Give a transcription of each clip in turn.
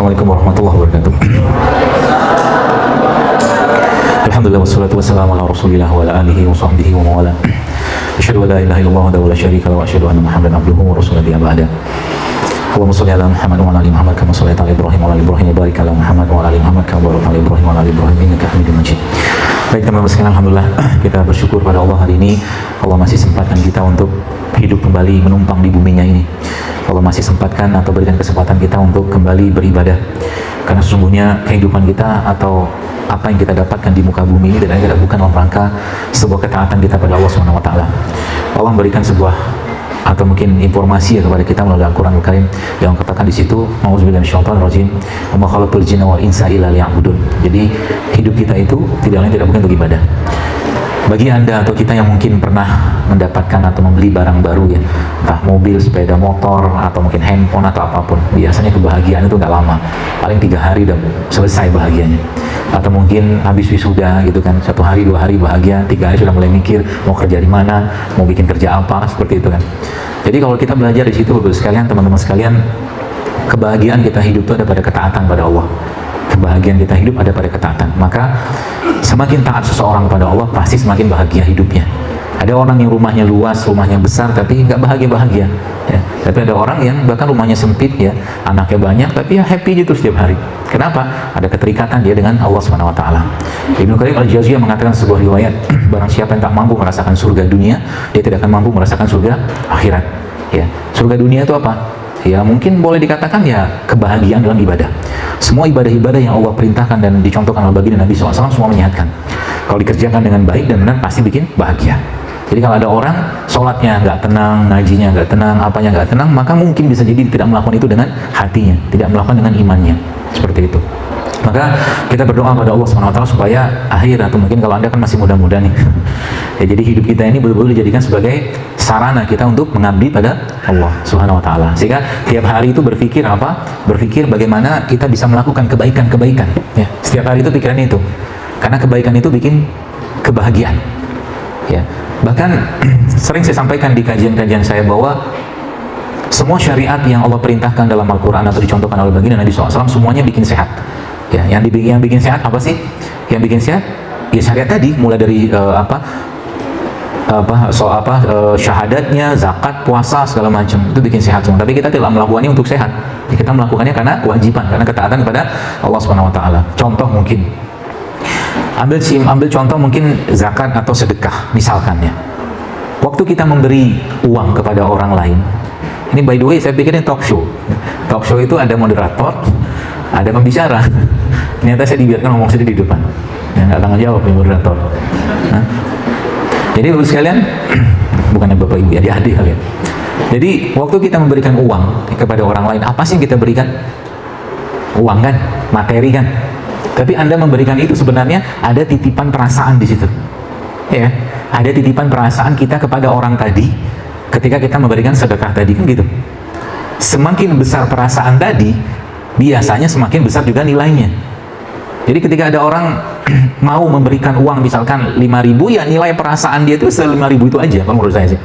Assalamualaikum warahmatullahi wabarakatuh. Alhamdulillah wassalatu wassalamu ala Rasulillah wa ala alihi wa sahbihi wa mawala. Asyhadu an la ilaha illallah wa la syarika lahu wa asyhadu anna Muhammadan abduhu wa rasuluhu amma ba'da. Allahumma shalli ala Muhammad wa ala ali Muhammad kama shallaita ala Ibrahim wa ala ali Ibrahim wa barik ala Muhammad wa ala ali Muhammad kama barakta ala Ibrahim wa ala ali Ibrahim innaka Hamidum Majid. Baik teman-teman sekalian, alhamdulillah kita bersyukur pada Allah hari ini. Allah masih sempatkan kita untuk hidup kembali menumpang di buminya ini. Allah masih sempatkan atau berikan kesempatan kita untuk kembali beribadah. Karena sesungguhnya kehidupan kita atau apa yang kita dapatkan di muka bumi ini tidak bukan dalam rangka sebuah ketaatan kita pada Allah Subhanahu wa taala. Allah memberikan sebuah atau mungkin informasi kepada kita melalui Al-Qur'anul Karim yang katakan di situ, auzubillahi minasyaitonir rajim, wa ma khalaqtul jinna wal insa illa liya'budun. Jadi hidup kita itu tidak lain tidak bukan untuk ibadah. Bagi Anda atau kita yang mungkin pernah mendapatkan atau membeli barang baru ya, entah mobil, sepeda motor, atau mungkin handphone atau apapun, biasanya kebahagiaan itu nggak lama, paling 3 hari udah selesai bahagianya. Atau mungkin habis wisuda gitu kan, 1 hari 2 hari bahagia, 3 hari sudah mulai mikir mau kerja di mana, mau bikin kerja apa, seperti itu kan. Jadi kalau kita belajar di situ, Bapak sekalian, teman-teman sekalian, kebahagiaan kita hidup itu ada pada ketaatan pada Allah. Kebahagiaan kita hidup ada pada ketaatan. Maka semakin taat seseorang pada Allah, pasti semakin bahagia hidupnya. Ada orang yang rumahnya luas, rumahnya besar, tapi nggak bahagia-bahagia ya. Tapi ada orang yang bahkan rumahnya sempit ya, anaknya banyak, tapi ya happy gitu setiap hari. Kenapa? Ada keterikatan dia dengan Allah Subhanahu wa taala. Ibnu Qayyim Al-Jauziyah mengatakan sebuah riwayat, barang siapa yang tak mampu merasakan surga dunia, dia tidak akan mampu merasakan surga akhirat ya. Surga dunia itu apa? Ya mungkin boleh dikatakan ya kebahagiaan dalam ibadah. Semua ibadah-ibadah yang Allah perintahkan dan dicontohkan oleh baginda Nabi SAW semua menyehatkan. Kalau dikerjakan dengan baik dan benar pasti bikin bahagia. Jadi kalau ada orang sholatnya nggak tenang, ngajinya nggak tenang, apanya nggak tenang, maka mungkin bisa jadi tidak melakukan itu dengan hatinya, tidak melakukan dengan imannya, seperti itu. Maka kita berdoa pada Allah SWT supaya akhir, atau mungkin kalau Anda kan masih muda-muda nih ya, jadi hidup kita ini betul-betul dijadikan sebagai sarana kita untuk mengabdi pada Allah Subhanahu wa taala. Sehingga tiap hari itu berpikir apa? Berpikir bagaimana kita bisa melakukan kebaikan-kebaikan ya. Setiap hari itu pikirannya itu. Karena kebaikan itu bikin kebahagiaan. Ya. Bahkan sering saya sampaikan di kajian-kajian saya bahwa semua syariat yang Allah perintahkan dalam Al-Qur'an atau dicontohkan oleh baginda Nabi SAW semuanya bikin sehat. Ya, yang bikin sehat apa sih? Yang bikin sehat ya syariat tadi, mulai dari syahadatnya, zakat, puasa, segala macam itu bikin sehat semua. Tapi kita tidak melakukannya untuk sehat. Kita melakukannya karena kewajiban, karena ketaatan kepada Allah Subhanahu wa taala. Contoh mungkin ambil contoh mungkin zakat atau sedekah misalkan ya. Waktu kita memberi uang kepada orang lain, ini by the way saya pikirin talk show. Talk show itu ada moderator, ada pembicara. Ternyata saya dibiarkan ngomong sendiri di depan. Ya, nggak tanggung jawab nih moderator. Nah, jadi Bapak sekalian, bukannya Bapak Ibu, adik-adik kalian. Jadi waktu kita memberikan uang kepada orang lain, apa sih yang kita berikan? Uang kan, materi kan. Tapi Anda memberikan itu sebenarnya ada titipan perasaan di situ. Ya, ada titipan perasaan kita kepada orang tadi ketika kita memberikan sedekah tadi kan gitu. Semakin besar perasaan tadi, biasanya semakin besar juga nilainya. Jadi ketika ada orang mau memberikan uang misalkan 5.000, ya nilai perasaan dia itu 5.000 itu aja kalau menurut saya sih.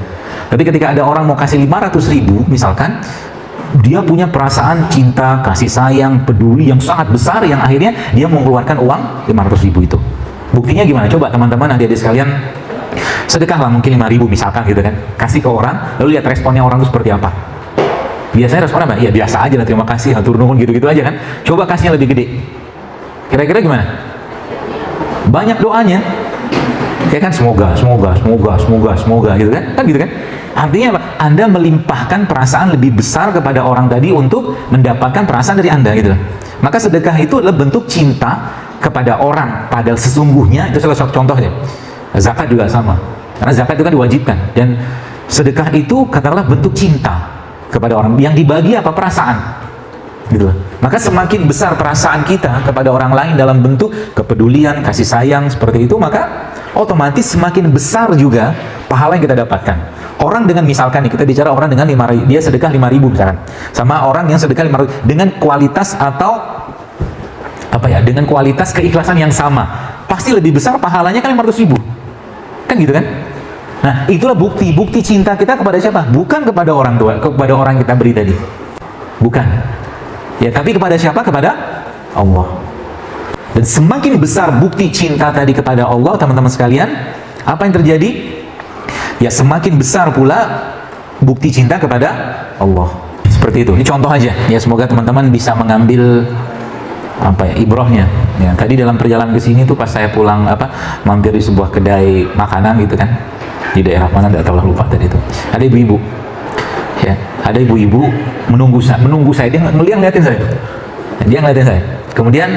Tapi ketika ada orang mau kasih 500.000 misalkan, dia punya perasaan cinta, kasih sayang, peduli yang sangat besar, yang akhirnya dia mengeluarkan uang 500.000 itu. Buktinya gimana? Coba teman-teman adik-adik sekalian, sedekahlah mungkin 5.000 misalkan gitu kan, kasih ke orang, lalu lihat responnya orang itu seperti apa. Biasanya respon apa? Ya biasa aja lah, terima kasih, hatur nuhun, gitu-gitu aja kan. Coba kasihnya lebih gede, kira-kira gimana? Banyak doanya ya kan, semoga gitu kan, gitu kan. Artinya apa? Anda melimpahkan perasaan lebih besar kepada orang tadi untuk mendapatkan perasaan dari Anda gitu. Maka sedekah itu adalah bentuk cinta kepada orang, padahal sesungguhnya itu salah satu contohnya. Zakat juga sama, karena zakat itu kan diwajibkan, dan sedekah itu katakanlah bentuk cinta kepada orang. Yang dibagi apa? Perasaan gitu. Maka semakin besar perasaan kita kepada orang lain dalam bentuk kepedulian, kasih sayang seperti itu, maka otomatis semakin besar juga pahala yang kita dapatkan. Orang dengan misalkan nih, kita bicara orang dengan 5.000, dia sedekah 5.000 misalkan, sama orang yang sedekah 5.000 dengan kualitas atau apa ya, dengan kualitas keikhlasan yang sama, pasti lebih besar pahalanya kan 500.000 kan gitu kan. Nah itulah bukti cinta kita kepada siapa? Bukan kepada orang tua, kepada orang kita beri tadi, bukan Ya, tapi kepada siapa? Kepada Allah. Dan semakin besar bukti cinta tadi kepada Allah, teman-teman sekalian, apa yang terjadi? Ya, semakin besar pula bukti cinta kepada Allah. Seperti itu. Ini contoh aja. Ya, semoga teman-teman bisa mengambil ibrahnya. Ya, tadi dalam perjalanan ke sini tuh pas saya pulang mampir di sebuah kedai makanan gitu kan. Di daerah mana enggak tahu, lupa tadi itu. Ada ibu-ibu. Ya, ada ibu-ibu menunggu saya. Dia ngeliatin saya. Dia ngeliatin saya. Kemudian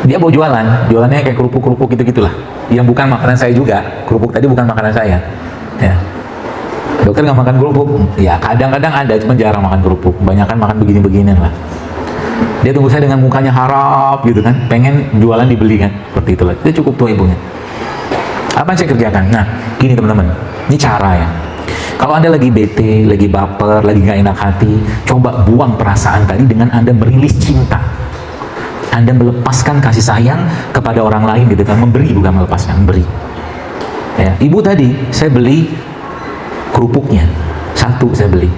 dia bawa jualannya kayak kerupuk-kerupuk gitu-gitulah. Yang bukan makanan saya juga. Kerupuk tadi bukan makanan saya. Ya. Dokter nggak makan kerupuk? Ya, kadang-kadang ada, cuma jarang makan kerupuk. Banyakan makan begini-beginian lah. Dia tunggu saya dengan mukanya harap gitu kan, pengen jualan dibeli kan, seperti itulah. Itu cukup tua ibunya. Apa yang saya kerjakan? Nah, gini teman-teman, ini cara ya. Kalau Anda lagi bete, lagi baper, lagi gak enak hati, coba buang perasaan tadi dengan Anda merilis cinta. Anda melepaskan kasih sayang kepada orang lain gitu kan, memberi bukan melepaskan, memberi. Ya, ibu tadi saya beli kerupuknya, satu saya beli.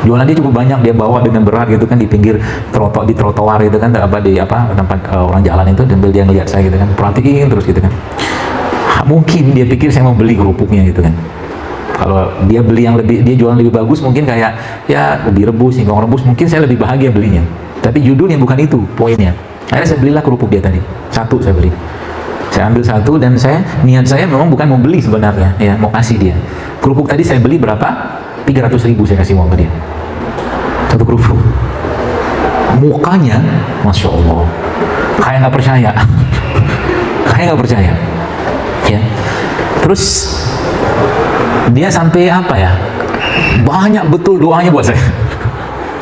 Jualan dia cukup banyak, dia bawa dengan berat gitu kan di pinggir di trotoar gitu kan, tempat orang jalan itu, dan dia ngeliat saya gitu kan, perhatiin terus gitu kan. Mungkin dia pikir saya mau beli kerupuknya gitu kan. Kalau dia beli yang lebih, dia jualan lebih bagus, mungkin kayak ya ubi rebus, singkong rebus, mungkin saya lebih bahagia belinya. Tapi judulnya bukan itu poinnya. Akhirnya saya belilah kerupuk dia tadi, satu saya beli. Saya ambil satu dan niat saya memang bukan mau beli sebenarnya, ya mau kasih dia. Kerupuk tadi saya beli berapa? 300.000 saya kasih uang ke dia. Satu kerupuk. Mukanya, Masya Allah, kayak nggak percaya. Kayak nggak percaya. Ya. Terus dia sampai banyak betul doanya buat saya.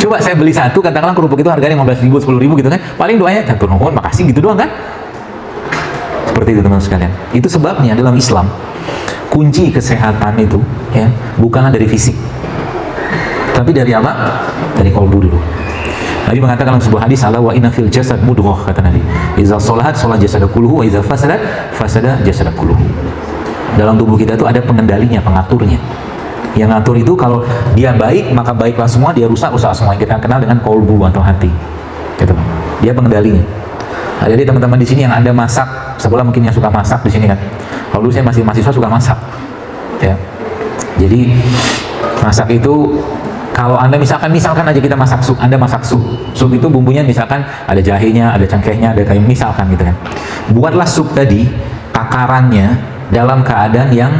Coba saya beli satu, katakanlah kerupuk itu harganya 15.000, 10.000 gitu kan, paling doanya catur nuhun, makasih gitu doang kan. Seperti itu teman-teman sekalian. Itu sebabnya dalam Islam kunci kesehatan itu ya bukanlah dari fisik, tapi dari apa? Dari qalbu dulu. Nabi mengatakan dalam sebuah hadis, ala wa inna fil jasad mudghah, kata Nabi, iza sholahat sholat jasad kulluhu wa iza fasadat fasada jasad kulluhu. Dalam tubuh kita itu ada pengendalinya, pengaturnya. Yang ngatur itu kalau dia baik, maka baiklah semua, dia rusak semua. Yang kita kenal dengan qalbu atau hati. Gitu. Dia pengendalinya. Nah, jadi teman-teman di sini yang Anda masak, sebelah mungkin yang suka masak di sini kan. Kalau dulu saya masih mahasiswa suka masak. Ya. Jadi masak itu kalau Anda misalkan aja kita masak sup, Anda masak sup. Sup itu bumbunya misalkan ada jahenya, ada cengkehnya, ada kayu, misalkan gitu kan. Buatlah sup tadi, takarannya dalam keadaan yang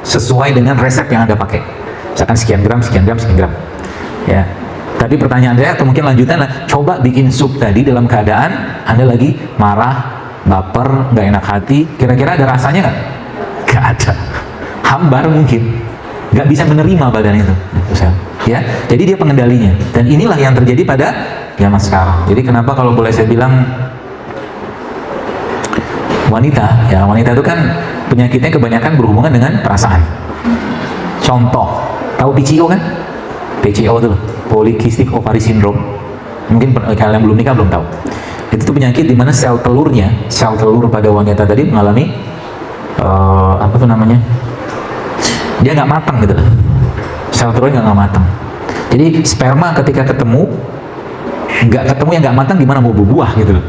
sesuai dengan resep yang Anda pakai. Misalkan sekian gram. Ya. Tapi pertanyaan saya atau mungkin lanjutan, coba bikin sup tadi dalam keadaan Anda lagi marah, baper, nggak enak hati, kira-kira ada rasanya nggak? Nggak ada. Hambar mungkin. Nggak bisa menerima badan itu. Ya, jadi dia pengendalinya. Dan inilah yang terjadi pada zaman sekarang. Jadi kenapa kalau boleh saya bilang wanita itu kan penyakitnya kebanyakan berhubungan dengan perasaan. Contoh, tahu PCO kan? PCO itu Polycystic Ovary Syndrome. Mungkin kalian yang belum nikah belum tahu. Itu tuh penyakit di mana sel telur pada wanita tadi mengalami dia nggak matang gitu lah. Sel telurnya nggak matang. Jadi sperma ketika ketemu yang nggak matang, gimana mau berbuah gitu loh.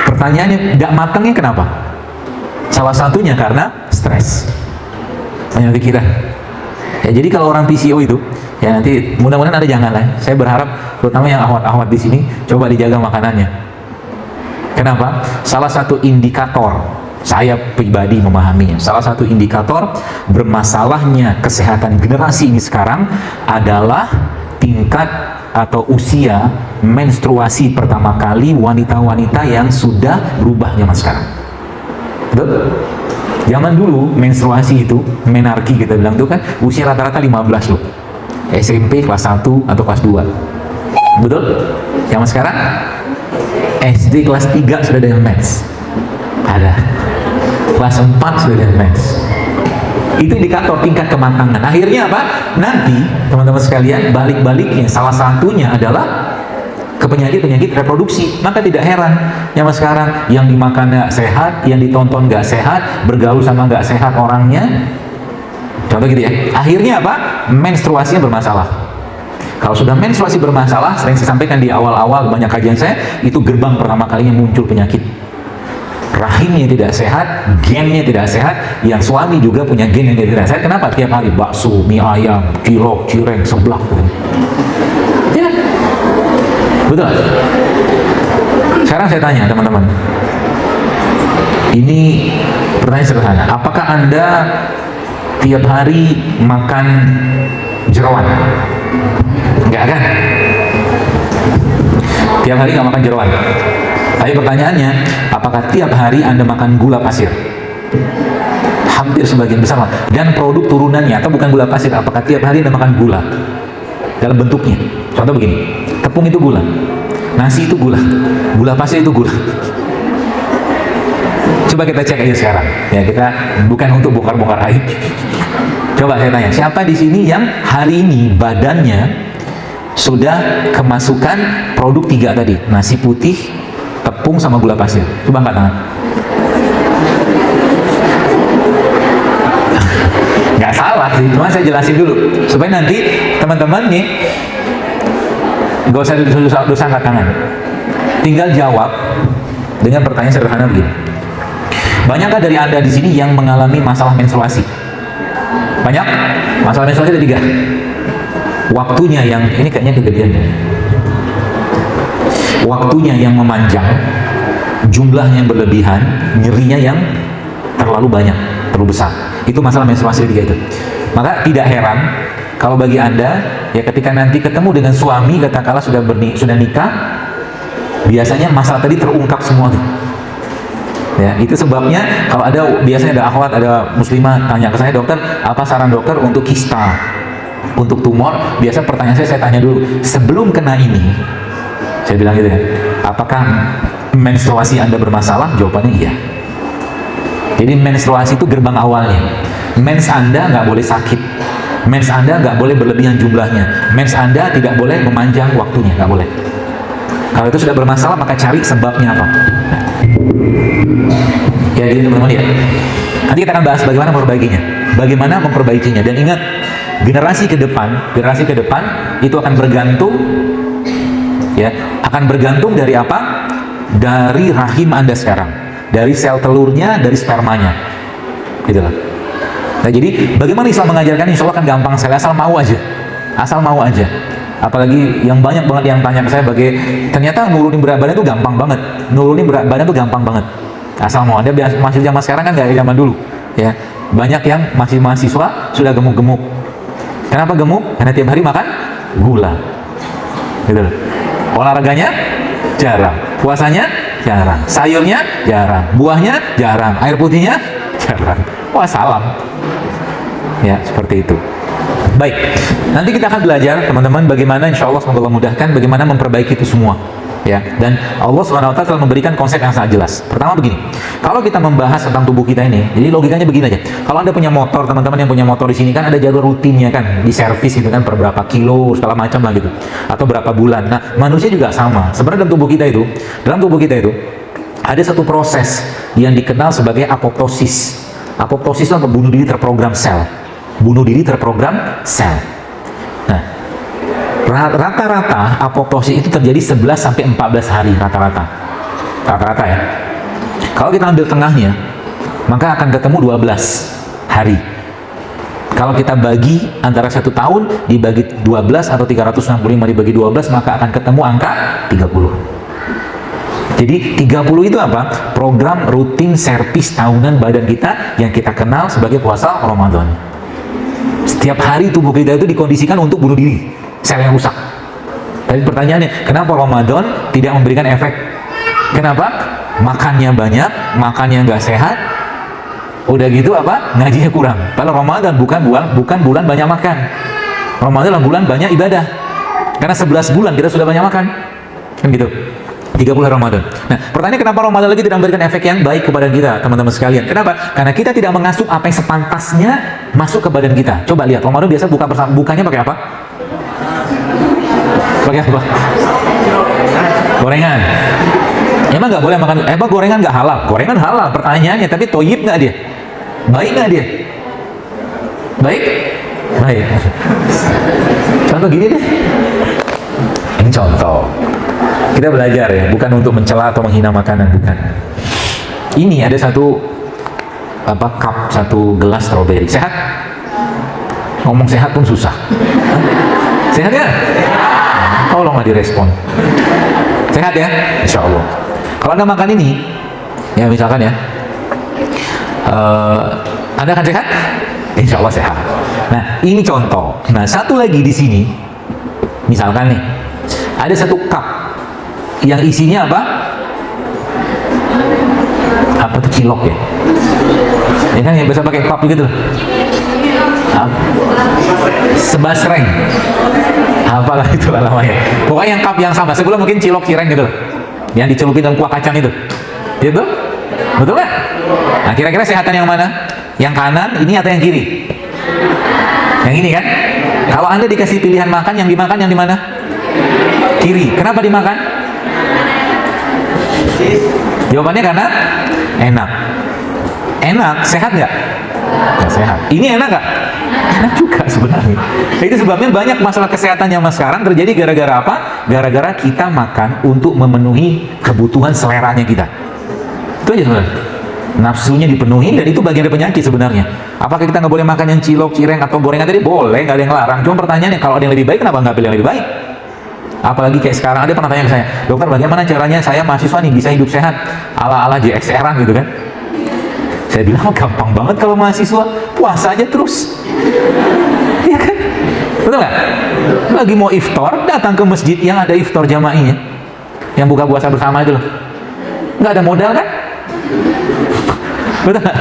Pertanyaannya, nggak matangnya kenapa? Salah satunya karena stres. Banyak pikiran. Ya, jadi kalau orang PCO itu, ya nanti mudah-mudahan Anda jangan lah. Saya berharap terutama yang ahwat-ahwat di sini coba dijaga makanannya. Kenapa? Salah satu indikator, saya pribadi memahaminya, salah satu indikator bermasalahnya kesehatan generasi ini sekarang adalah tingkat atau usia menstruasi pertama kali wanita-wanita yang sudah berubah zaman sekarang. Betul? Zaman dulu menstruasi itu, menarki kita bilang itu kan usia rata-rata 15 loh. SMP kelas 1 atau kelas 2. Betul? Zaman sekarang SD kelas 3 sudah ada mens. Ada. Kelas 4 sudah ada mens. Itu indikator tingkat kematangan. Akhirnya apa? Nanti teman-teman sekalian, balik-baliknya salah satunya adalah ke penyakit reproduksi. Maka tidak heran zaman sekarang yang dimakan nggak sehat, yang ditonton nggak sehat, bergaul sama nggak sehat orangnya. Contoh gitu ya. Akhirnya apa? Menstruasinya bermasalah. Kalau sudah menstruasi bermasalah, sering saya sampaikan di awal-awal banyak kajian saya, itu gerbang pertama kalinya muncul penyakit. Rahimnya tidak sehat, gennya tidak sehat, yang suami juga punya gen yang tidak sehat. Kenapa? Tiap hari bakso, mie ayam, cilok, cireng, seblak. Ya, betul. Sekarang saya tanya teman-teman, ini pertanyaan sederhana, apakah Anda tiap hari makan jeroan? Enggak kan? Tiap hari nggak makan jeroan. Tapi pertanyaannya, apakah tiap hari Anda makan gula pasir? Hampir sebagian besar. Dan produk turunannya, atau bukan gula pasir, apakah tiap hari Anda makan gula? Dalam bentuknya. Contoh begini, tepung itu gula, nasi itu gula, gula pasir itu gula. Coba kita cek aja sekarang. Ya, kita bukan untuk bongkar-bongkar aib. Coba saya tanya, siapa di sini yang hari ini badannya sudah kemasukan produk 3 tadi, nasi putih, tepung sama gula pasir? Coba angkat tangan. Nggak salah sih, cuma saya jelasin dulu supaya nanti teman-teman nih nggak usah dosa angkat tangan, tinggal jawab dengan pertanyaan sederhana begini. Banyakkah dari Anda di sini yang mengalami masalah menstruasi? Banyak? Masalah menstruasi ada 3. Waktunya yang, ini kayaknya kejadian, waktunya yang memanjang, jumlahnya yang berlebihan, nyerinya yang terlalu banyak, terlalu besar. Itu masalah menstruasi 3 itu. Maka tidak heran kalau bagi Anda, ya ketika nanti ketemu dengan suami, katakanlah sudah nikah, biasanya masalah tadi terungkap semua tuh. Ya, itu sebabnya kalau ada, biasanya ada akhwat, ada muslimah tanya ke saya, dokter, apa saran dokter untuk kista, untuk tumor? Biasa pertanyaan saya tanya dulu, sebelum kena ini, saya bilang gitu kan, apakah menstruasi Anda bermasalah? Jawabannya iya. Jadi menstruasi itu gerbang awalnya. Mens Anda nggak boleh sakit, mens Anda nggak boleh berlebihan jumlahnya, mens Anda tidak boleh memanjang waktunya, nggak boleh. Kalau itu sudah bermasalah, maka cari sebabnya apa. Ya gitu teman-teman ya. Nanti kita akan bahas bagaimana memperbaikinya. Dan ingat, generasi ke depan itu akan bergantung, ya, akan bergantung dari apa? Dari rahim Anda sekarang, dari sel telurnya, dari spermanya, gitu loh. Nah, jadi bagaimana Islam mengajarkan? Insya Allah kan gampang sekali, asal mau aja. Apalagi yang banyak banget yang tanya ke saya, ternyata nurunin berat badan itu gampang banget. Asal mau. Anda masih zaman sekarang kan nggak zaman dulu, ya. Banyak yang masih mahasiswa sudah gemuk-gemuk. Kenapa gemuk? Karena tiap hari makan gula, gitu loh. Olahraganya jarang, puasanya jarang, sayurnya jarang, buahnya jarang, air putihnya jarang. Wah, salam. Ya, seperti itu. Baik, nanti kita akan belajar teman-teman bagaimana, insya Allah semoga Allah mudahkan, bagaimana memperbaiki itu semua, ya. Dan Allah SWT telah memberikan konsep yang sangat jelas. Pertama begini, kalau kita membahas tentang tubuh kita ini, jadi logikanya begini aja. Kalau Anda punya motor, teman-teman yang punya motor di sini kan ada jadwal rutinnya kan, di servis gitu kan, per berapa kilo segala macam lah gitu, atau berapa bulan. Nah, manusia juga sama. Sebenarnya dalam tubuh kita itu ada satu proses yang dikenal sebagai apoptosis. Apoptosis itu bunuh diri terprogram sel. Nah, rata-rata apoptosis itu terjadi 11-14 hari rata-rata ya. Kalau kita ambil tengahnya, maka akan ketemu 12 hari. Kalau kita bagi antara 1 tahun dibagi 12 atau 365 dibagi 12, maka akan ketemu angka 30. Jadi 30 itu apa? Program rutin servis tahunan badan kita yang kita kenal sebagai puasa Ramadan. Setiap hari tubuh kita itu dikondisikan untuk bunuh diri, sel yang rusak. Tapi pertanyaannya, kenapa Ramadan tidak memberikan efek? Kenapa? Makannya banyak, makannya nggak sehat, udah gitu apa? Ngajinya kurang. Kalau Ramadan bukan bulan banyak makan. Ramadan adalah bulan banyak ibadah. Karena 11 bulan kita sudah banyak makan. Kan gitu. 30 Ramadan. Nah, pertanyaan kenapa Ramadan lagi tidak memberikan efek yang baik kepada kita, teman-teman sekalian? Kenapa? Karena kita tidak mengasup apa yang sepantasnya masuk ke badan kita. Coba lihat, Ramadan biasa bukanya pakai apa? Pakai apa? Gorengan. Emang nggak boleh makan? Emang gorengan nggak halal? Gorengan halal. Pertanyaannya, tapi toyib nggak dia? Baik nggak dia? Baik? Baik. Contoh gini deh. Contoh, kita belajar ya, bukan untuk mencela atau menghina makanan, bukan. Ini ada satu cup, satu gelas strawberry. Sehat? Ngomong sehat pun susah. Sehat ya? Tolonglah direspon. Sehat ya? Insya Allah. Kalau Anda makan ini, ya misalkan ya, Anda akan sehat? Insya Allah sehat. Nah, ini contoh. Nah, satu lagi di sini, misalkan nih, ada satu cup yang isinya apa? Apa tuh, cilok ya? Ya kan yang biasa pakai cup gitu loh. Sebasreng. Apalah itu namanya. Pokoknya yang cup yang sama. Sebelum mungkin cilok cireng gitu loh. Yang dicelupin dalam kuah kacang itu. Gitu? Betul nggak? Nah, kira-kira sehatan yang mana? Yang kanan ini atau yang kiri? Yang ini kan? Kalau Anda dikasih pilihan makan, yang dimakan yang di mana? Kiri. Kenapa dimakan? Jawabannya karena enak. Enak, sehat nggak? Nggak sehat. Ini enak nggak? Enak juga sebenarnya. Nah, itu sebabnya banyak masalah kesehatan yang sekarang terjadi gara-gara apa? Gara-gara kita makan untuk memenuhi kebutuhan seleranya kita. Itu aja sebenarnya. Nafsunya dipenuhi, dan itu bagian dari penyakit sebenarnya. Apakah kita nggak boleh makan yang cilok, cireng, atau gorengan tadi? Boleh, nggak ada yang larang. Cuma pertanyaannya, kalau ada yang lebih baik, kenapa nggak pilih yang lebih baik? Apalagi kayak sekarang, ada pernah tanya ke saya, dokter bagaimana caranya saya mahasiswa nih bisa hidup sehat ala-ala JXR-an gitu kan? Saya bilang, gampang banget kalau mahasiswa, puasa aja terus. Iya kan? Betul nggak? Lagi mau iftar, datang ke masjid yang ada iftar jamaahnya, yang buka puasa bersama itu loh. Nggak ada modal kan? Betul nggak?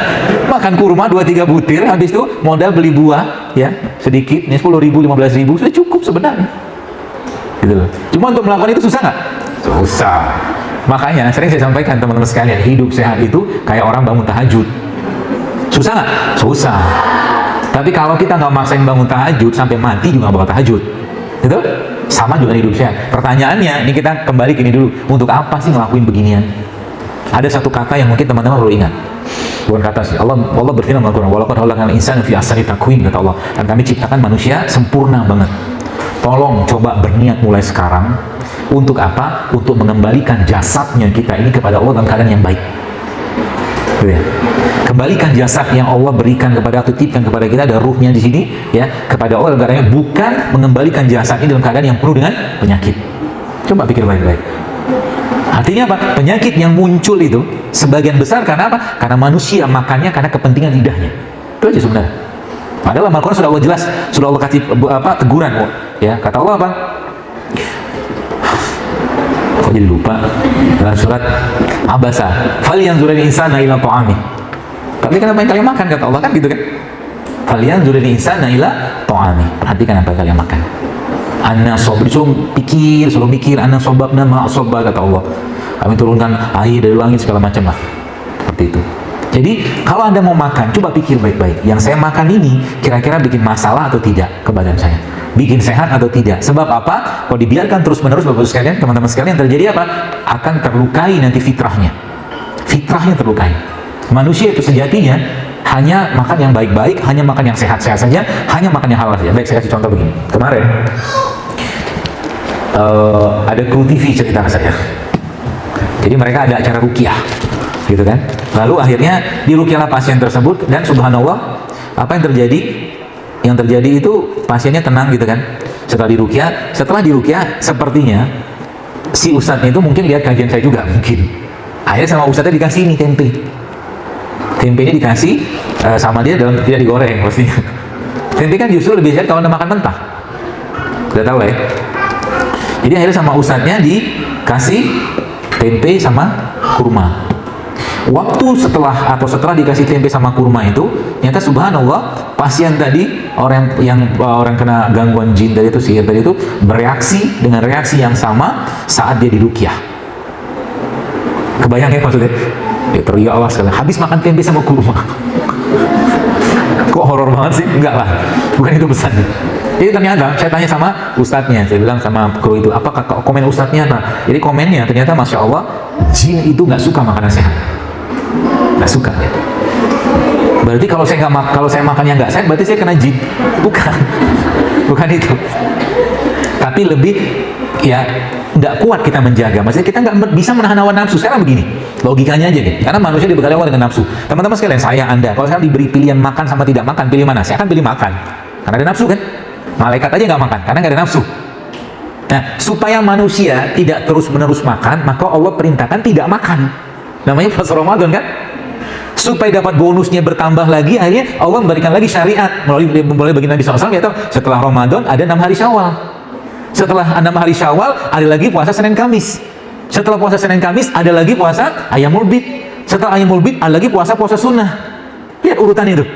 Makan kurma 2-3 butir, habis itu modal beli buah ya sedikit, ini 10.000, 15.000 sudah cukup sebenarnya. Gitu loh. Cuma untuk melakukan itu susah nggak? Susah. Makanya sering saya sampaikan teman-teman sekalian, hidup sehat itu kayak orang bangun tahajud. Susah nggak? Susah. Tapi kalau kita nggak maksain bangun tahajud, sampai mati juga nggak bakal tahajud. Gitu? Sama juga hidup sehat. Pertanyaannya, ini kita kembali ke ini dulu. Untuk apa sih ngelakuin beginian? Ada satu kata yang mungkin teman-teman perlu ingat. Bukan kata sih. Allah berfirman dalam Al-Quran, "Walaqad khalaqnal insana fi ahsani taqwim," kata Allah. Dan kami ciptakan manusia sempurna banget. Tolong coba berniat mulai sekarang. Untuk apa? Untuk mengembalikan jasadnya kita ini kepada Allah dalam keadaan yang baik. Ya. Kembalikan jasad yang Allah berikan kepada, titipkan kepada kita, ada ruhnya di sini ya, kepada Allah dalam keadaan, bukan mengembalikan jasad ini dalam keadaan yang penuh dengan penyakit. Coba pikir baik-baik. Artinya apa? Penyakit yang muncul itu sebagian besar karena apa? Karena manusia makannya karena kepentingan lidahnya. Itu aja sebenarnya. Padahal Al-Quran sudah Allah jelas, sudah Allah kasih teguran, ya. Kata Allah apa? Kok jadi lupa? Dalam surat Abasa, "Falyanzuril insana ila ta'ami." Tapi kenapa yang kalian makan, kata Allah kan gitu kan? "Falyanzuril insana ila ta'ami." Perhatikan apa yang kalian makan. Anna sob, suruh mikir, anna sobabna ma'asobba, kata Allah. Kami turunkan air dari langit segala macam lah. Seperti itu. Jadi kalau Anda mau makan, coba pikir baik-baik. Yang saya makan ini kira-kira bikin masalah atau tidak ke badan saya? Bikin sehat atau tidak? Sebab apa? Kalau dibiarkan terus-menerus, Bapak sekalian, teman-teman sekalian, terjadi apa? Akan terlukai nanti fitrahnya. Fitrahnya terlukai. Manusia itu sejatinya hanya makan yang baik-baik, hanya makan yang sehat-sehat saja, hanya makan yang halal saja. Baik, saya kasih contoh begini. Kemarin ada kru TV cerita ke saya. Jadi mereka ada acara ruqyah, gitu kan? Lalu akhirnya diruqyahlah pasien tersebut, dan subhanallah, apa yang terjadi? Yang terjadi itu pasiennya tenang gitu kan. Setelah diruqyah, sepertinya si ustadznya itu mungkin lihat kajian saya juga mungkin. Akhirnya sama ustadznya dikasih ini tempe. Tempenya dikasih sama dia dalam, tidak digoreng pastinya. Tempe kan justru lebih sehat kalau Anda makan mentah. Udah tahu ya. Jadi akhirnya sama ustadznya dikasih tempe sama kurma. Waktu setelah dikasih tempe sama kurma itu, ternyata subhanallah, pasien tadi, orang kena gangguan jin tadi itu, sihir tadi itu, bereaksi dengan reaksi yang sama saat dia diruqyah. Kebayang ya maksudnya? Dia teriak Allah sekali, habis makan tempe sama kurma. Kok horor banget sih? Enggak lah, bukan itu pesannya. Jadi ternyata saya tanya sama ustadznya, saya bilang sama kru itu, apa komen ustadznya? Nah, jadi komennya ternyata masya Allah, jin itu nggak suka makanan sehat, nggak suka ya. Berarti kalau saya makannya nggak sehat, berarti saya kena jin? Bukan itu. Tapi lebih ya nggak kuat kita menjaga. Maksudnya kita nggak bisa menahan hawa nafsu. Sekarang begini, logikanya aja nih. Karena manusia dibekali Allah dengan nafsu. Teman-teman sekalian, saya, Anda, kalau sekarang diberi pilihan makan sama tidak makan, pilih mana? Saya akan pilih makan. Karena ada nafsu kan? Malaikat aja nggak makan, karena nggak ada nafsu. Nah, supaya manusia tidak terus-menerus makan, maka Allah perintahkan tidak makan. Namanya puasa Ramadan kan? Supaya dapat bonusnya bertambah lagi, akhirnya Allah memberikan lagi syariat melalui bagi Nabi SAW, yaitu setelah Ramadan ada 6 hari Syawal. Setelah 6 hari Syawal ada lagi puasa Senin Kamis. Setelah puasa Senin Kamis ada lagi puasa Ayyamul Bid. Setelah Ayyamul Bid ada lagi puasa sunnah. Lihat urutan itu.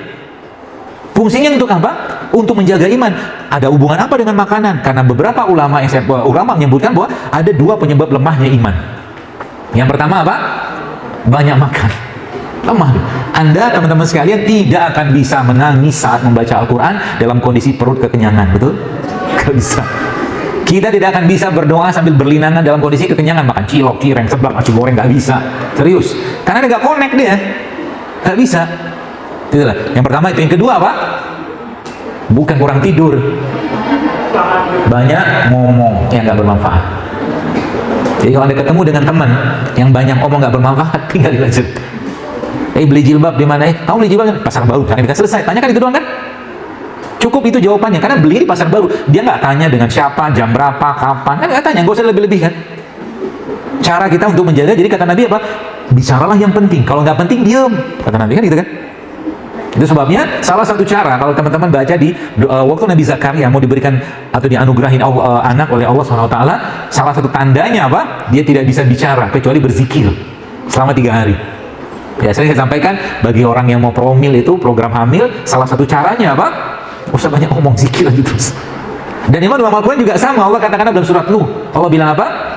Fungsinya untuk apa? Untuk menjaga iman. Ada hubungan apa dengan makanan? Karena beberapa ulama menyebutkan bahwa ada 2 penyebab lemahnya iman. Yang pertama apa? Banyak makan. Lemah. Anda, teman-teman sekalian, tidak akan bisa menangis saat membaca Al-Quran dalam kondisi perut kekenyangan, betul? Gak bisa. Kita tidak akan bisa berdoa sambil berlinangan dalam kondisi kekenyangan, makan cilok, cireng, seblak, nasi goreng, gak bisa. Serius. Karena gak connect dia. Gak bisa. Itulah. Yang pertama itu. Yang kedua apa? Bukan kurang tidur. Banyak ngomong yang gak bermanfaat. Jadi kalau Anda ketemu dengan teman yang banyak ngomong gak bermanfaat, tinggal dilanjut. Beli jilbab di mana? Kamu beli jilbab Pasar Baru. Karena kita selesai. Tanyakan itu doang kan? Cukup itu jawabannya. Karena beli di Pasar Baru. Dia nggak tanya dengan siapa, jam berapa, kapan. Kan nggak tanya. Nggak usah lebih-lebih kan? Cara kita untuk menjaga. Jadi kata Nabi apa? Bicaralah yang penting. Kalau nggak penting, diam. Kata Nabi kan gitu kan? Itu sebabnya salah satu cara kalau teman-teman baca di waktu Nabi Zakaria mau diberikan atau dianugerahin anak oleh Allah SWT, salah satu tandanya apa? Dia tidak bisa bicara kecuali berzikir selama 3 hari. Ya, saya sampaikan bagi orang yang mau promil itu program hamil, salah satu caranya apa? Usah banyak ngomong, zikir aja terus. Dan iman dalam Al-Quran juga sama. Allah katakan dalam surat Nuh, Allah bilang apa?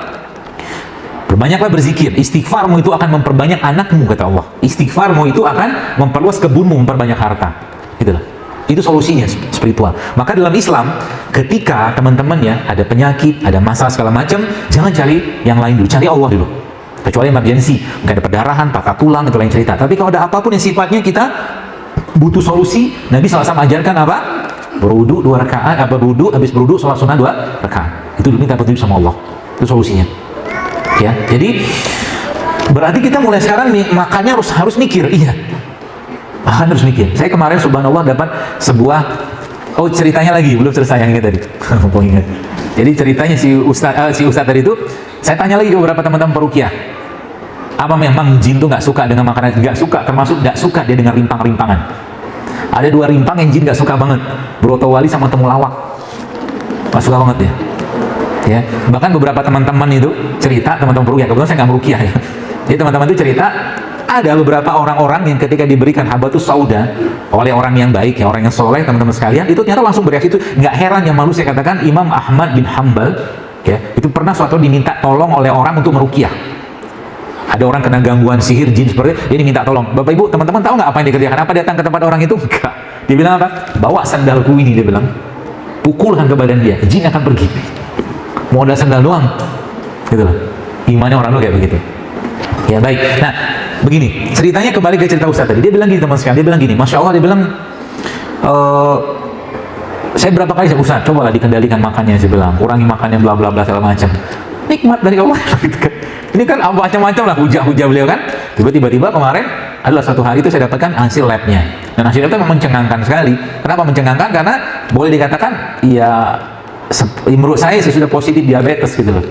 Berbanyaklah berzikir. Istighfarmu itu akan memperbanyak anakmu, kata Allah. Istighfarmu itu akan memperluas kebunmu, memperbanyak harta. Itulah. Itu solusinya spiritual. Maka dalam Islam, ketika teman-teman ya ada penyakit, ada masalah segala macam, jangan cari yang lain dulu, cari Allah dulu. Kecuali emergensi, mungkin ada perdarahan, patah tulang, itu lain cerita. Tapi kalau ada apapun yang sifatnya kita butuh solusi, Nabi SAW ajarkan apa? Berwudu 2 rakaat, berwudu, habis berwudu sholat sunnah 2 rakaat. Itu minta petunjuk sama Allah. Itu solusinya. Ya, jadi berarti kita mulai sekarang nih makannya harus mikir, iya. Makan harus mikir. Saya kemarin subhanallah dapat sebuah ceritanya lagi belum selesai yang ini tadi. Mau ingat. Jadi ceritanya si Ustadz tadi itu, saya tanya lagi ke beberapa teman-teman peruqyah. Apa memang jin tuh nggak suka dengan makanan? Nggak suka, termasuk nggak suka dia dengan rimpang-rimpangan. Ada 2 rimpang yang jin nggak suka banget, brotowali sama temulawak. Nggak suka banget ya. Ya, bahkan beberapa teman-teman itu cerita, teman-teman peruqyah, kebetulan saya nggak meruqyah ya. Jadi teman-teman itu cerita, ada beberapa orang-orang yang ketika diberikan habatus sauda oleh orang yang baik, ya orang yang soleh, teman-teman sekalian, itu ternyata langsung bereaksi. Itu nggak heran, yang malu saya katakan Imam Ahmad bin Hanbal, ya, itu pernah suatu diminta tolong oleh orang untuk meruqyah. Ada orang kena gangguan sihir jin seperti itu, dia diminta tolong. Bapak Ibu, teman-teman tahu nggak apa yang dikerjakan? Apa datang ke tempat orang itu? Enggak. Dia bilang apa? Bawa sandalku ini, dia bilang. Pukulkan ke badan dia, jin akan pergi. Modal sandal doang. Gitu loh. Imannya orang lu kayak begitu. Ya baik. Nah, begini. Ceritanya kembali ke cerita Ustaz tadi. Dia bilang gini, teman sekalian. Dia bilang gini, Masya Allah, dia bilang, saya berapa kali saya Ustaz, cobalah dikendalikan makannya, saya bilang. Kurangi makannya, bla bla bla segala macam. Nikmat dari Allah. Ini kan macam-macam lah hujah-hujah beliau kan. Tiba-tiba kemarin adalah suatu hari itu saya dapatkan hasil labnya. Dan hasil labnya memang mencengangkan sekali. Kenapa mencengangkan? Karena boleh dikatakan ya menurut saya sudah positif diabetes gitu loh.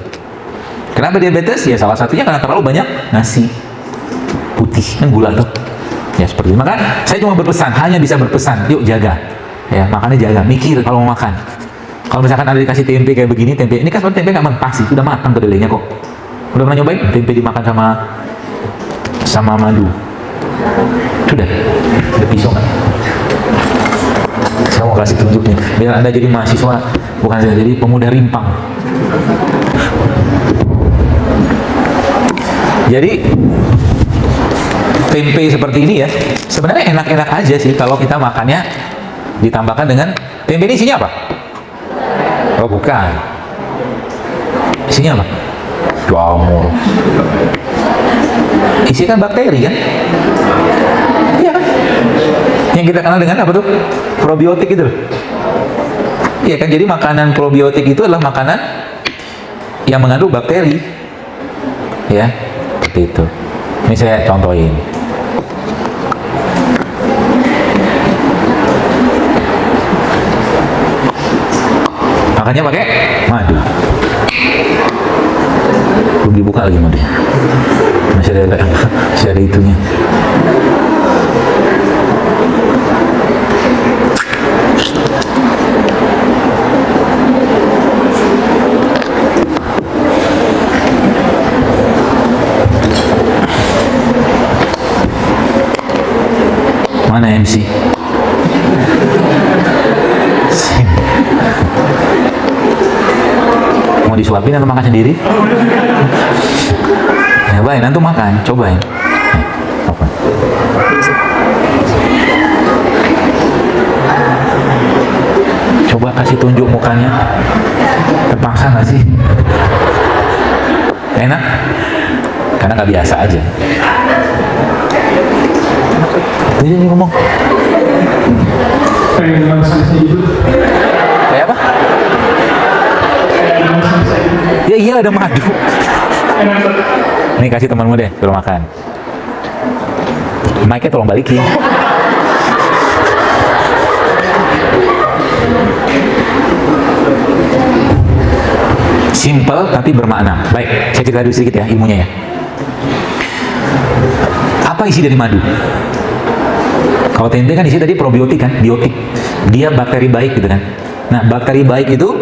Kenapa diabetes? Ya salah satunya karena terlalu banyak nasi putih kan, gula tuh. Ya seperti itu. Maka saya cuma berpesan, hanya bisa berpesan, yuk jaga. Ya makannya jaga, mikir kalau mau makan. Kalau misalkan ada dikasih tempe kayak begini, tempe ini kan sebenarnya tempe nggak mentah sih, sudah matang kedelainya kok. Udah pernah nyobain tempe dimakan sama madu? Sudah pisau nggak? Saya mau kasih tunjuknya biar Anda jadi mahasiswa, bukan saya jadi pemuda rimpang. Jadi tempe seperti ini ya, sebenarnya enak-enak aja sih kalau kita makannya ditambahkan dengan tempe. Ini isinya apa? Oh bukan, isinya apa? Jamur. Isinya kan bakteri kan? Iya kan? Yang kita kenal dengan apa tuh? Probiotik itu. Iya kan? Jadi makanan probiotik itu adalah makanan yang mengandung bakteri, ya, seperti itu. Ini saya contohin. Makannya pakai madu. Belum dibuka lagi madu. Masih ada itunya. Mana MC? Mau disuapin atau makan sendiri? Cobain, nanti makan, cobain. Apa? Coba kasih tunjuk mukanya. Terpaksa nggak sih? Enak? Karena nggak biasa aja. Ini ngomong. Kayak apa? Ya iya ada madu. Nih kasih temanmu deh, suruh makan. Mic-nya tolong balikin. Simple tapi bermakna. Baik, saya cerita dulu sedikit ya ilmunya ya. Apa isi dari madu? Kalau tempe kan isi tadi probiotik kan, biotik. Dia bakteri baik gitu kan. Nah, bakteri baik itu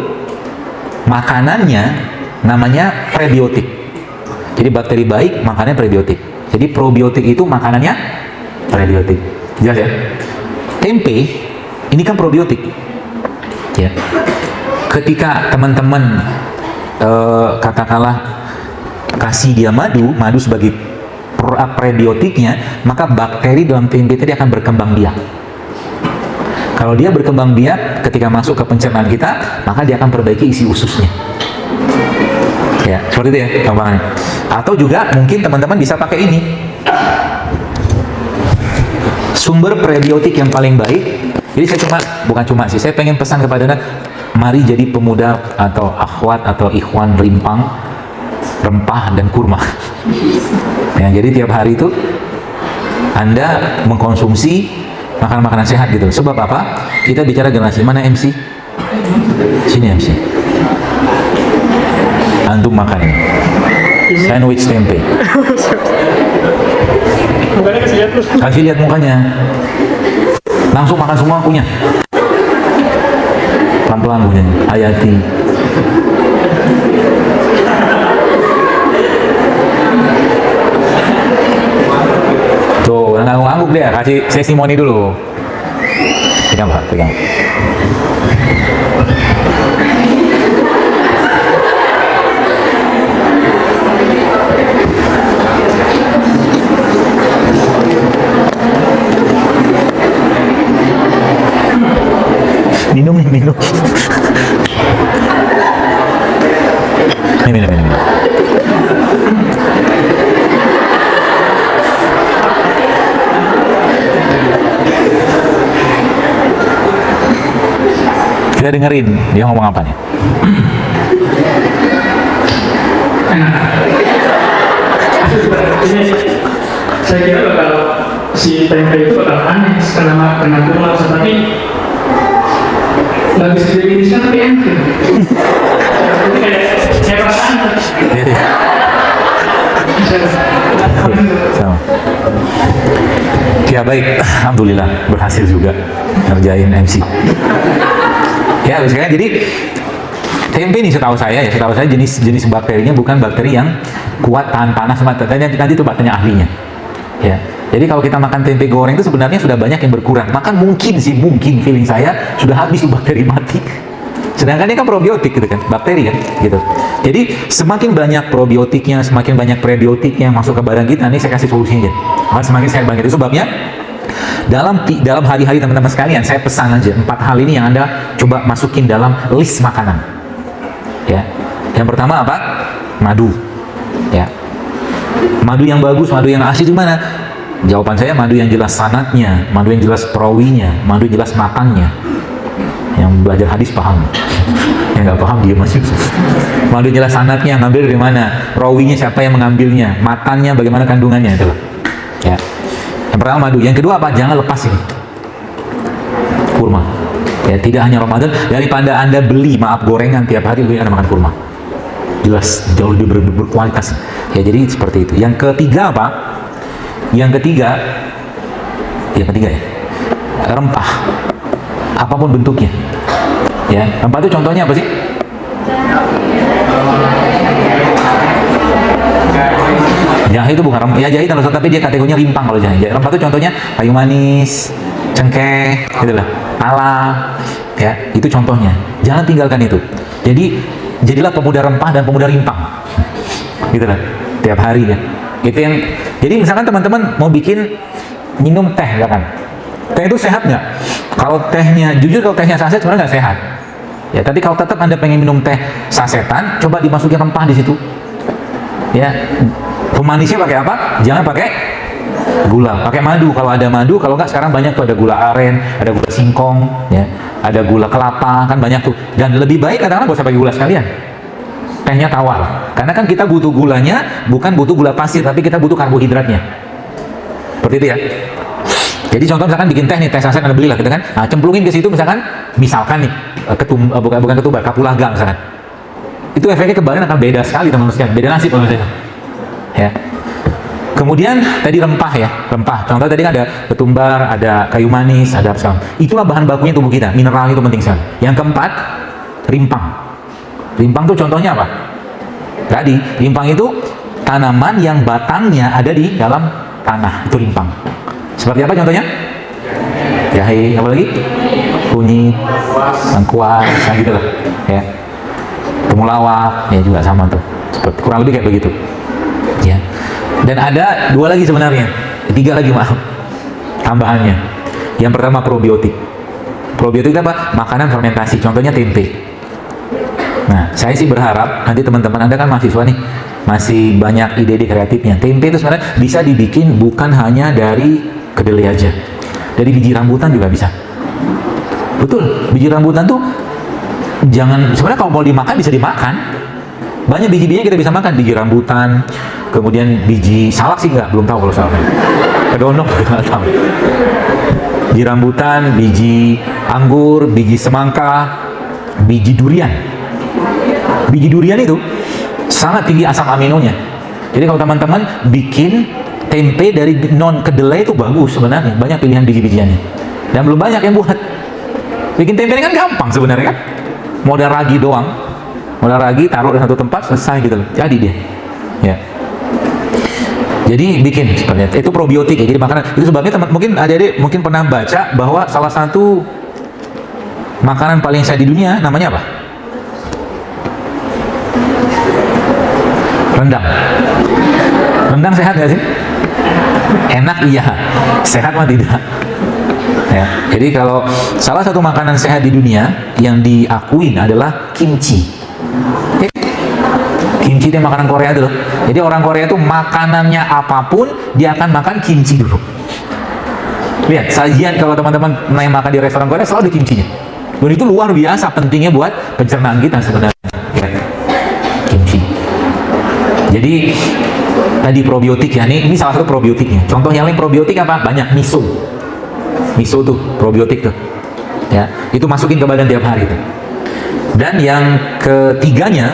makanannya namanya prebiotik. Jadi bakteri baik makanannya prebiotik. Jadi probiotik itu makanannya prebiotik. Jelas ya? Tempe ini kan probiotik. Ya. Ketika teman-teman katakanlah kasih dia madu sebagai prebiotiknya, maka bakteri dalam tempe tadi akan berkembang biak. Kalau dia berkembang biak ketika masuk ke pencernaan kita, maka dia akan perbaiki isi ususnya. Ya, seperti itu ya gampangannya. Atau juga mungkin teman-teman bisa pakai ini. Sumber prebiotik yang paling baik. Jadi saya bukan cuma sih, saya pengen pesan kepada Anda, mari jadi pemuda atau akhwat atau ikhwan rimpang, rempah dan kurma. Ya, jadi tiap hari itu Anda mengkonsumsi makanan-makanan sehat gitu. Sebab apa? Kita bicara generasi mana MC? Sini MC. Antum makan ini. Sandwich tempe. Mukanya kasih lihat terus. Kasih lihat mukanya. Langsung makan semua punya. Pelan-pelan punya. Hayati. Tuh, ngangguk-ngangguk dia. Kasih testimoni dulu. Pegang Pak, pegang. Minum nih, minum. Minum. Kita dengerin dia ngomong apa nih. Saya kira bakal si tempe itu bakal aneh karena kurang, tapi nggak bisa didefinisikan tapi enak. Kayak perasaan. Sama. Ya baik, alhamdulillah berhasil juga ngerjain MC. Ya sekarang jadi tempe ini setahu saya jenis bakterinya bukan bakteri yang kuat tahan panas semata. Nanti itu tanya ahlinya. Ya. Jadi kalau kita makan tempe goreng itu sebenarnya sudah banyak yang berkurang. Maka mungkin feeling saya sudah habis tuh bakteri mati. Sedangkan ini kan probiotik gitu kan, bakteri kan, gitu. Jadi semakin banyak probiotiknya, semakin banyak prebiotiknya yang masuk ke badan kita, nih saya kasih solusinya. Maka semakin sehat banget. Itu sebabnya dalam hari-hari teman-teman sekalian, saya pesan aja 4 hal ini yang Anda coba masukin dalam list makanan. Ya. Yang pertama apa? Madu. Ya. Madu yang bagus, madu yang asli itu mana? Jawaban saya madu yang jelas sanadnya, madu yang jelas perawinya, madu yang jelas makannya. Yang belajar hadis paham. Yang nggak paham dia masih. Madu jelas sanadnya, ngambil dari mana, rawinya siapa yang mengambilnya, matannya bagaimana kandungannya itu loh. Ya. Yang pertama madu, yang kedua apa? Jangan lepas ini kurma. Ya, tidak hanya Ramadan, daripada Anda beli gorengan tiap hari, lebih Anda makan kurma. Jelas jauh lebih berkualitas. Ya, jadi seperti itu. Yang ketiga apa? Yang ketiga ya, rempah. Apapun bentuknya. Ya, rempah itu contohnya apa sih? Jahe itu bukan rempah. Ya, jahe tapi dia kategorinya rimpang kalau jahe. Rempah itu contohnya kayu manis, cengkeh, gitu lah. Alam, ya, itu contohnya. Jangan tinggalkan itu. Jadi jadilah pemuda rempah dan pemuda rimpang, gitu lah. Tiap hari ya. Itu yang. Jadi misalkan teman-teman mau bikin minum teh, kan? Teh itu sehat nggak? Kalau tehnya, jujur kalau tehnya saset sebenarnya nggak sehat. Ya, tapi kalau tetap Anda pengen minum teh sasetan, coba dimasukin rempah di situ. Ya, pemanisnya pakai apa? Jangan pakai gula, pakai madu kalau ada madu. Kalau nggak sekarang banyak tuh, ada gula aren, ada gula singkong, ya, ada gula kelapa, kan banyak tuh. Dan lebih baik kadang-kadang nggak usah pakai gula sekalian, tehnya tawar, karena kan kita butuh gulanya, bukan butuh gula pasir, tapi kita butuh karbohidratnya. Seperti itu ya. Jadi contoh misalkan bikin teh nih, teh saset Anda belilah gitu kan, nah, cemplungin ke situ misalkan nih bukan ketumbar, kapulaga misalkan. Itu efeknya kebagian akan beda sekali teman-teman sekalian, beda nasib menurut saya. Ya. Kemudian tadi rempah ya, rempah. Contoh tadi kan ada ketumbar, ada kayu manis, ada apa segala. Itulah bahan bakunya tubuh kita. Mineral itu penting sekali. Yang keempat, rimpang. Rimpang itu contohnya apa? Tadi, rimpang itu tanaman yang batangnya ada di dalam tanah. Itu rimpang. Seperti apa contohnya? Jahe, apa lagi? Kunyit, lengkuas, nah gitu lah. Ya. Temulawak, ya juga sama tuh. Seperti kurang lebih kayak begitu. Ya. Dan ada dua lagi sebenarnya, tiga lagi maaf, tambahannya. Yang pertama probiotik. Probiotik itu apa? Makanan fermentasi, contohnya tempe. Nah, saya sih berharap nanti teman-teman Anda kan mahasiswa nih, masih banyak ide-ide kreatifnya. Tempe itu sebenarnya bisa dibikin bukan hanya dari kedelai aja, dari biji rambutan juga bisa. Betul, biji rambutan tuh sebenarnya kalau mau dimakan bisa dimakan. Banyak biji-bijinya kita bisa makan, biji rambutan, kemudian biji salak sih belum tahu kalau salak. Kedonok nggak tahu. Biji rambutan, biji anggur, biji semangka, biji durian. Biji durian itu sangat tinggi asam aminonya. Jadi kalau teman-teman bikin tempe dari non kedelai itu bagus sebenarnya, banyak pilihan biji-bijiannya. Dan belum banyak yang buat. Bikin tempe ini kan gampang sebenarnya kan. Modal ragi doang. Modal ragi taruh di satu tempat selesai gitu loh. Jadi dia. Ya. Jadi bikin sebenarnya itu probiotik ya. Jadi makanan itu sebabnya mungkin adik-adik mungkin pernah baca bahwa salah satu makanan paling sehat di dunia namanya apa? Rendang. Rendang sehat nggak sih? Enak iya, sehat mah tidak. Ya. Jadi kalau salah satu makanan sehat di dunia yang diakuin adalah kimchi. Kimchi itu makanan Korea dulu. Jadi orang Korea itu makanannya apapun dia akan makan kimchi dulu. Lihat sajian kalau teman-teman makan di restoran Korea selalu ada kimchinya. Dan itu luar biasa pentingnya buat pencernaan kita sebenarnya. Ya. Kimchi. Jadi tadi probiotik ya, ini salah satu probiotiknya. Contoh yang lain probiotik apa? Banyak, miso. Miso tuh probiotik tuh. Ya, itu masukin ke badan tiap hari tuh. Dan yang ketiganya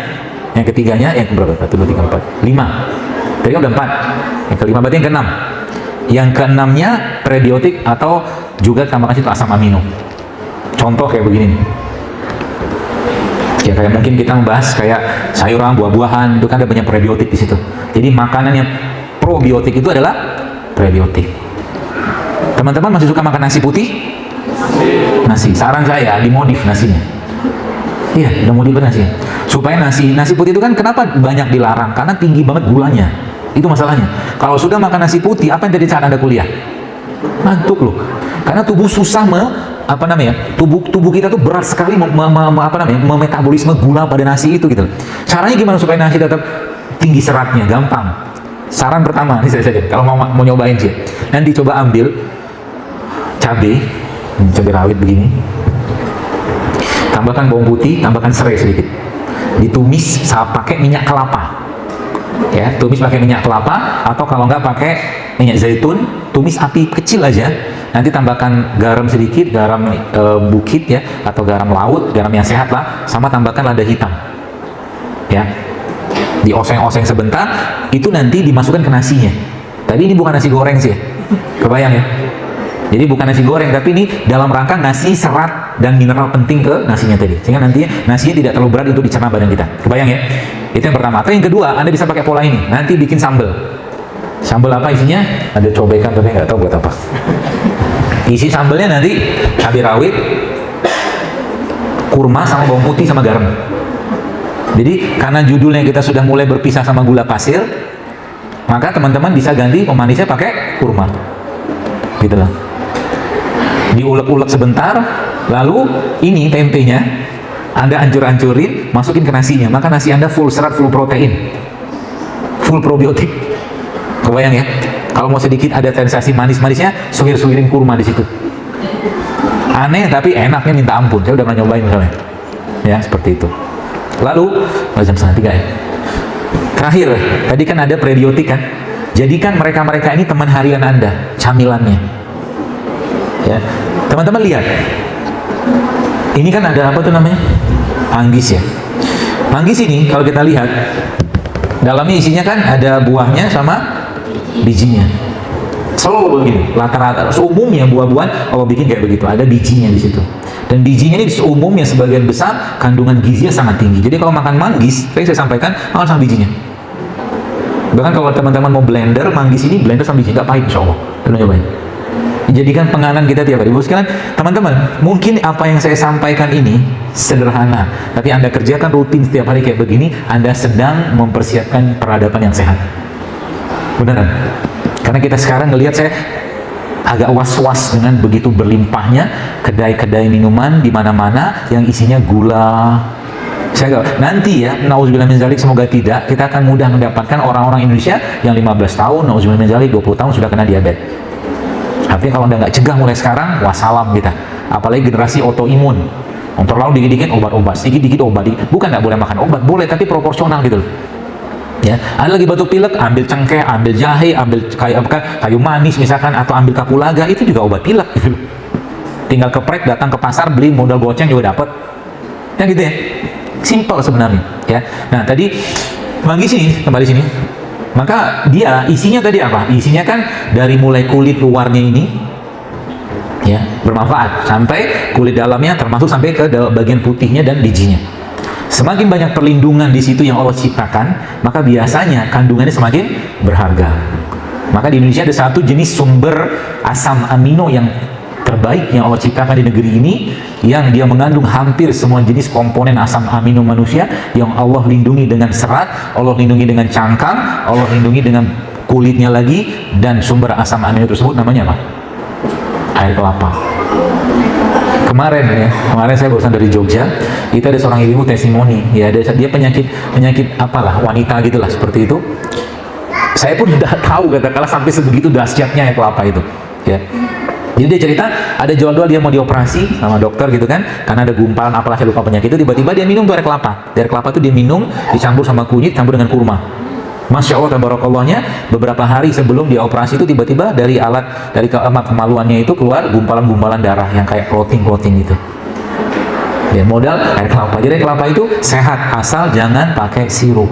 yang berapa? 1, 2, 3, 4, 5. Tadi udah 4. Yang kelima berarti yang keenam. Yang keenamnya prebiotik atau juga tambahkan itu asam amino. Contoh kayak begini nih. Ya kayak mungkin kita membahas kayak sayuran, buah-buahan, itu kan ada banyak prebiotik di situ. Jadi makanan yang probiotik itu adalah prebiotik. Teman-teman masih suka makan nasi putih? Nasi. Saran saya dimodif nasinya. Iya, udah modif nasi. Supaya nasi putih itu kan kenapa banyak dilarang? Karena tinggi banget gulanya. Itu masalahnya. Kalau sudah makan nasi putih, apa yang terjadi saat Anda kuliah? Ngantuk loh. Karena tubuh susah tubuh kita tuh berat sekali memetabolisme gula pada nasi itu gitu. Caranya gimana supaya nasi tetap tinggi seratnya? Gampang. Saran pertama, ini saya saja. Kalau mau nyobain sih, nanti coba ambil cabai rawit begini. tambahkan bawang putih, tambahkan serai sedikit, ditumis pakai minyak kelapa. Ya, tumis pakai minyak kelapa, atau kalau nggak pakai minyak zaitun, tumis api kecil aja. Nanti tambahkan garam sedikit, garam bukit ya, atau garam laut, garam yang sehat lah, sama tambahkan lada hitam. Ya, dioseng-oseng sebentar, itu nanti dimasukkan ke nasinya. Tapi ini bukan nasi goreng sih, ya. Kebayang ya? Jadi bukan nasi goreng, tapi ini dalam rangka ngasih serat dan mineral penting ke nasinya tadi, sehingga nantinya nasinya tidak terlalu berat untuk dicerna badan kita. Kebayang ya? Itu yang pertama. Atau yang kedua, Anda bisa pakai pola ini, nanti bikin sambal. Sambal apa isinya? Ada cobekan tapi nggak tahu buat apa. Isi sambalnya nanti cabai rawit, kurma sama bawang putih sama garam. Jadi karena judulnya kita sudah mulai berpisah sama gula pasir, maka teman-teman bisa ganti pemanisnya pakai kurma. Gitu lah. Diulek-ulek sebentar, lalu ini tempenya Anda hancur-hancurin, masukin ke nasinya, maka nasi Anda full serat, full protein, full probiotik. Kebayang ya? Kalau mau sedikit ada sensasi manis-manisnya, suwir-suwirin kurma di situ. Aneh tapi enaknya minta ampun. Saya udah pernah nyobain misalnya. Ya, seperti itu. Lalu, jam 2:30 ya. Terakhir, tadi kan ada prebiotik kan? Jadikan mereka-mereka ini teman harian Anda, camilannya. Ya, teman-teman lihat. Ini kan ada apa tuh namanya? Manggis ya. Manggis ini kalau kita lihat, dalamnya isinya kan ada buahnya sama bijinya. Selalu begini, rata-rata umumnya buah-buahan Allah bikin kayak begitu, ada bijinya di situ. Dan bijinya ini umumnya sebagian besar kandungan gizinya sangat tinggi. Jadi kalau makan manggis, saya sampaikan makan sama bijinya. Bahkan kalau teman-teman mau blender manggis ini, blender sama bijinya, nggak pahit insya Allah. Kita nyobain. Jadikan penganan kita tiap hari. Sekarang teman-teman, mungkin apa yang saya sampaikan ini sederhana, tapi Anda kerjakan rutin setiap hari kayak begini, Anda sedang mempersiapkan peradaban yang sehat. Beneran. Karena kita sekarang ngelihat, saya agak was-was dengan begitu berlimpahnya kedai-kedai minuman di mana-mana yang isinya gula. Saya agak, nanti ya, nauzubillah min dzalik, semoga tidak, kita akan mudah mendapatkan orang-orang Indonesia yang 15 tahun, nauzubillah min dzalik, 20 tahun sudah kena diabetes. Artinya kalau Anda nggak cegah mulai sekarang, wassalam kita. Apalagi generasi autoimun. Untuk lalu dikit-dikit obat-obat, sedikit-dikit obat. Bukan nggak boleh makan obat, boleh, tapi proporsional gitu loh. Ya, ada lagi batuk pilek, ambil cengkeh, ambil jahe, ambil kayu manis misalkan, atau ambil kapulaga, itu juga obat pilek gitu. Tinggal keprek, datang ke pasar, beli, modal goceng juga dapat. Ya gitu ya. Simple sebenarnya, ya. Nah, tadi manggis ini, kembali sini. Maka dia isinya tadi apa? Isinya kan dari mulai kulit luarnya ini, ya, bermanfaat, sampai kulit dalamnya, termasuk sampai ke bagian putihnya dan bijinya. Semakin banyak perlindungan di situ yang Allah ciptakan, maka biasanya kandungannya semakin berharga. Maka di Indonesia ada satu jenis sumber asam amino yang terbaik yang Allah ciptakan di negeri ini, yang dia mengandung hampir semua jenis komponen asam amino manusia, yang Allah lindungi dengan serat, Allah lindungi dengan cangkang, Allah lindungi dengan kulitnya lagi, dan sumber asam amino tersebut namanya apa? Air kelapa. Kemarin saya barusan dari Jogja, itu ada seorang ibu testimoni, ya, dia penyakit apalah, wanita gitulah, seperti itu. Saya pun udah tahu katakanlah sampai sebegitu dahsyatnya air kelapa itu, ya. Jadi dia cerita, ada jadwal dia mau dioperasi sama dokter gitu kan, karena ada gumpalan apalah, saya lupa penyakit itu, tiba-tiba dia minum tuh air kelapa. Air kelapa itu dia minum, dicampur sama kunyit, campur dengan kurma. Masya Allah, tabarakallohnya, beberapa hari sebelum dia operasi itu tiba-tiba dari kemaluannya itu keluar gumpalan-gumpalan darah yang kayak clotting gitu. Ya, modal air kelapa. Jadi air kelapa itu sehat, asal jangan pakai sirup.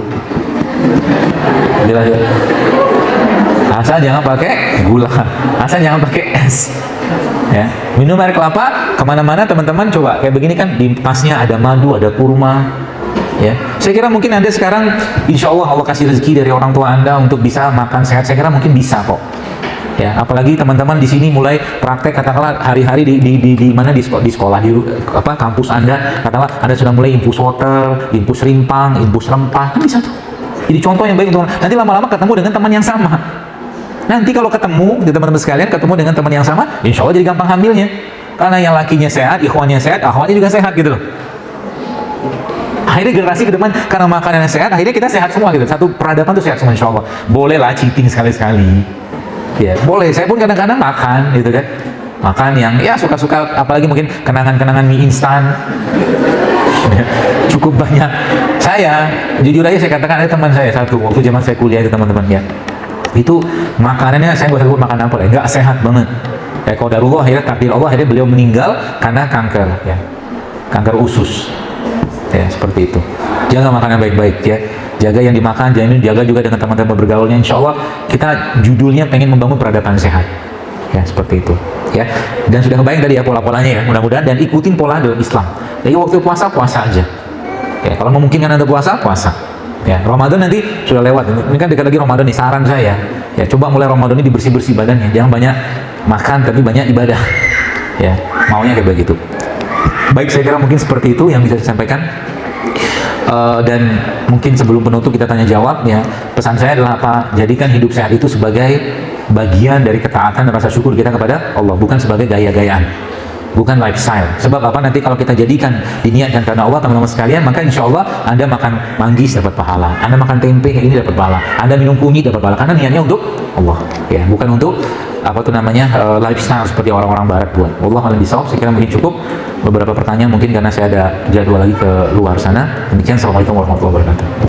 Asal jangan pakai gula, asal jangan pakai es. Ya, minum air kelapa kemana-mana teman-teman, coba kayak begini kan, di tasnya ada madu, ada kurma. Ya, saya kira mungkin Anda sekarang, insya Allah Allah kasih rezeki dari orang tua Anda untuk bisa makan sehat. Saya kira mungkin bisa kok. Ya, apalagi teman-teman di sini mulai praktek, katakanlah hari-hari di mana di sekolah di kampus Anda, katakanlah Anda sudah mulai infus water, infus rimpang, infus rempah, kan bisa tuh. Jadi contoh yang baik untuk nanti lama-lama ketemu dengan teman yang sama. Nanti kalau ketemu, teman-teman sekalian ketemu dengan teman yang sama, insya Allah jadi gampang hamilnya. Karena yang lakinya sehat, ikhwannya sehat, akhwatnya juga sehat gitu loh. Akhirnya generasi ke depan, karena makanan yang sehat, akhirnya kita sehat semua gitu. Satu peradaban tuh sehat semua insya Allah. Boleh lah cheating sekali-sekali. Ya, boleh. Saya pun kadang-kadang makan gitu kan. Makan yang ya suka-suka, apalagi mungkin kenangan-kenangan mie instan. Cukup banyak. Saya jujur aja saya katakan, ada teman saya satu waktu zaman saya kuliah itu teman-teman ya, itu makanannya saya nggak usah sebut makan apa ya, nggak sehat banget. Ya qadarullah, akhirnya takdir Allah, akhirnya beliau meninggal karena kanker ya, kanker usus. Ya seperti itu. Jaga makanan baik-baik ya. Jaga yang dimakan, jaga juga dengan teman-teman bergaulnya. Insya Allah kita judulnya pengen membangun peradaban sehat. Ya seperti itu. Ya. Dan sudah kebayang tadi ya pola-polanya ya. Mudah-mudahan dan ikutin pola dalam Islam. Jadi waktu puasa aja. Ya kalau memungkinkan Anda puasa. Ya Ramadan nanti sudah lewat. Ini kan dekat lagi Ramadan nih. Saran saya ya coba mulai Ramadan ini dibersih-bersih badannya. Jangan banyak makan tapi banyak ibadah. Ya maunya kayak begitu. Baik, saya kira mungkin seperti itu yang bisa disampaikan. Dan mungkin sebelum penutup kita tanya jawab ya, pesan saya adalah apa? Jadikan hidup sehat itu sebagai bagian dari ketaatan dan rasa syukur kita kepada Allah, bukan sebagai gaya-gayaan, bukan lifestyle. Sebab apa? Nanti kalau kita jadikan diniatkan karena Allah, teman-teman sekalian, maka insya Allah Anda makan manggis dapat pahala, Anda makan tempe ini dapat pahala, Anda minum kunyit dapat pahala, karena niatnya untuk Allah ya, bukan untuk apa tuh namanya lifestyle seperti orang-orang barat buat. Allah alam bisawab. Saya kira mungkin cukup. Beberapa pertanyaan mungkin karena saya ada jadwal lagi ke luar sana. Demikian, assalamualaikum warahmatullahi wabarakatuh.